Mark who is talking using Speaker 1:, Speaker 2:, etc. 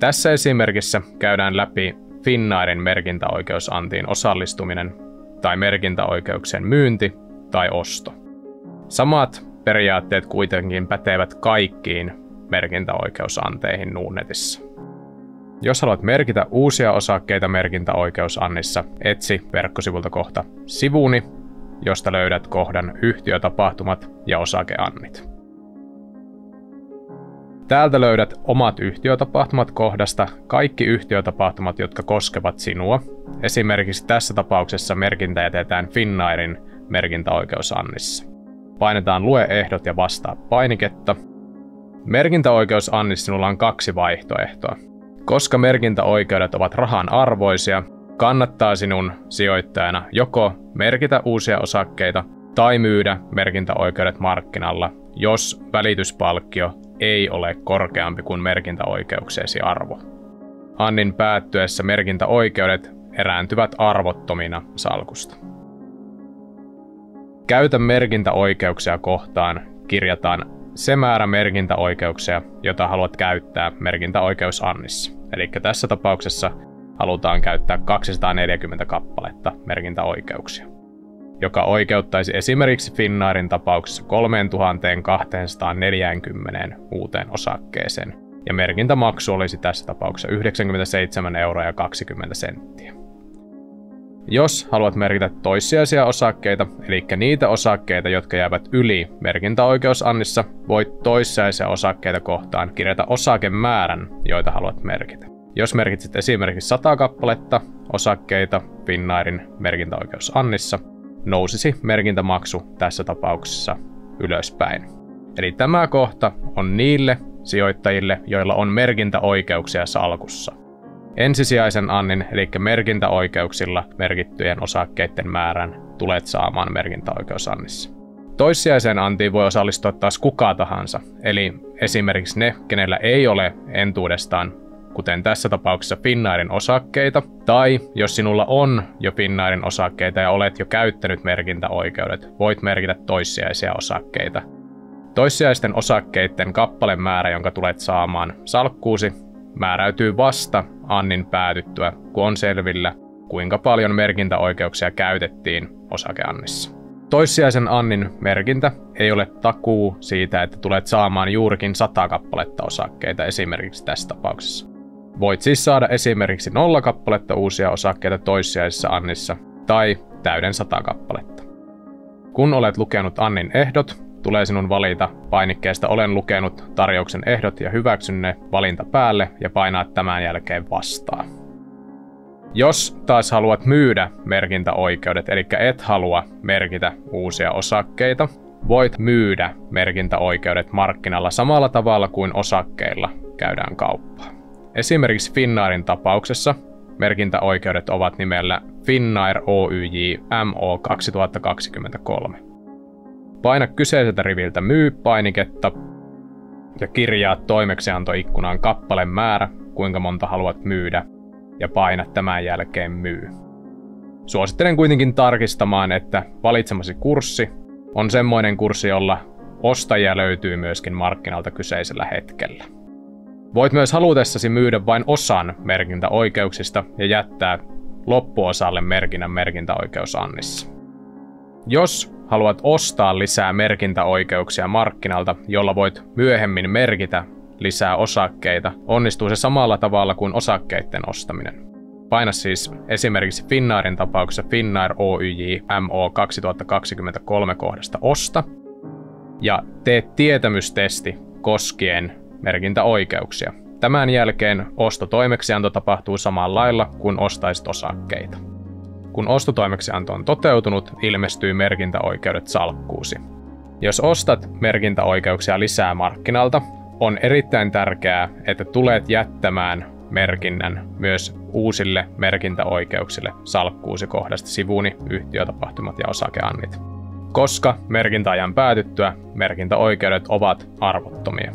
Speaker 1: Tässä esimerkissä käydään läpi Finnairin merkintäoikeusantiin osallistuminen tai merkintäoikeuksien myynti tai osto. Samat periaatteet kuitenkin pätevät kaikkiin merkintäoikeusanteihin Nordnetissä. Jos haluat merkitä uusia osakkeita merkintäoikeusannissa, etsi verkkosivulta kohta Sivuni, josta löydät kohdan Yhtiötapahtumat ja osakeannit. Täältä löydät Omat yhtiötapahtumat kohdasta kaikki yhtiötapahtumat, jotka koskevat sinua. Esimerkiksi tässä tapauksessa merkintä jätetään Finnairin merkintäoikeusannissa. Painetaan Lue ehdot ja vastaa painiketta. Merkintäoikeusannissa sinulla on 2 vaihtoehtoa. Koska merkintäoikeudet ovat rahan arvoisia, kannattaa sinun sijoittajana joko merkitä uusia osakkeita tai myydä merkintäoikeudet markkinalla, jos välityspalkkio ei ole korkeampi kuin merkintäoikeuksiesi arvo. Annin päättyessä merkintäoikeudet erääntyvät arvottomina salkusta. Käytä merkintäoikeuksia kohtaan kirjataan se määrä merkintäoikeuksia, jota haluat käyttää merkintäoikeusannissa. Eli tässä tapauksessa halutaan käyttää 240 kappaletta merkintäoikeuksia, joka oikeuttaisi esimerkiksi Finnairin tapauksessa 3240 uuteen osakkeeseen, ja merkintämaksu olisi tässä tapauksessa 97,20 €. Jos haluat merkitä toissijaisia osakkeita, eli niitä osakkeita, jotka jäävät yli merkintäoikeusannissa, voit toissijaisia osakkeita kohtaan kirjata osakemäärän, joita haluat merkitä. Jos merkitset esimerkiksi 100 kappaletta osakkeita Finnairin merkintäoikeusannissa, nousisi merkintämaksu tässä tapauksessa ylöspäin. Eli tämä kohta on niille sijoittajille, joilla on merkintäoikeuksia salkussa. Ensisijaisen annin, eli merkintäoikeuksilla merkittyjen osakkeiden määrän tulet saamaan merkintäoikeusannissa. Toissijaiseen antiin voi osallistua taas kuka tahansa, eli esimerkiksi ne, kenellä ei ole entuudestaan, kuten tässä tapauksessa Finnairin osakkeita, tai jos sinulla on jo Finnairin osakkeita ja olet jo käyttänyt merkintäoikeudet, voit merkitä toissijaisia osakkeita. Toissijaisten osakkeiden kappalemäärä, jonka tulet saamaan salkkuusi, määräytyy vasta annin päätyttyä, kun on selvillä, kuinka paljon merkintäoikeuksia käytettiin osakeannissa. Toissijaisen annin merkintä ei ole takuu siitä, että tulet saamaan juurikin 100 kappaletta osakkeita esimerkiksi tässä tapauksessa. Voit siis saada esimerkiksi 0 kappaletta uusia osakkeita toissijaisessa annissa tai täyden 100 kappaletta. Kun olet lukenut annin ehdot, tulee sinun valita painikkeesta Olen lukenut tarjouksen ehdot ja hyväksyn ne valinta päälle ja painaa tämän jälkeen vastaa. Jos taas haluat myydä merkintäoikeudet, eli et halua merkitä uusia osakkeita, voit myydä merkintäoikeudet markkinalla samalla tavalla kuin osakkeilla käydään kauppaa. Esimerkiksi Finnairin tapauksessa merkintäoikeudet ovat nimellä Finnair Oyj MO 2023. Paina kyseiseltä riviltä Myy-painiketta ja kirjaa toimeksiantoikkunaan kappalemäärä, kuinka monta haluat myydä, ja paina tämän jälkeen Myy. Suosittelen kuitenkin tarkistamaan, että valitsemasi kurssi on semmoinen kurssi, jolla ostajia löytyy myöskin markkinalta kyseisellä hetkellä. Voit myös halutessasi myydä vain osan merkintäoikeuksista ja jättää loppuosalle merkinnän merkintäoikeusannissa. Jos haluat ostaa lisää merkintäoikeuksia markkinalta, jolla voit myöhemmin merkitä lisää osakkeita, onnistuu se samalla tavalla kuin osakkeiden ostaminen. Paina siis esimerkiksi Finnairin tapauksessa Finnair Oyj MO 2023 kohdasta Osta ja tee tietämystesti koskien merkintäoikeuksia. Tämän jälkeen ostotoimeksianto tapahtuu samalla lailla kuin ostaisit osakkeita. Kun ostotoimeksianto on toteutunut, ilmestyy merkintäoikeudet salkkuusi. Jos ostat merkintäoikeuksia lisää markkinalta, on erittäin tärkeää, että tulet jättämään merkinnän myös uusille merkintäoikeuksille salkkuusi kohdasta Sivuni, Yhtiötapahtumat ja osakeannit. Koska merkintäajan päätyttyä merkintäoikeudet ovat arvottomia.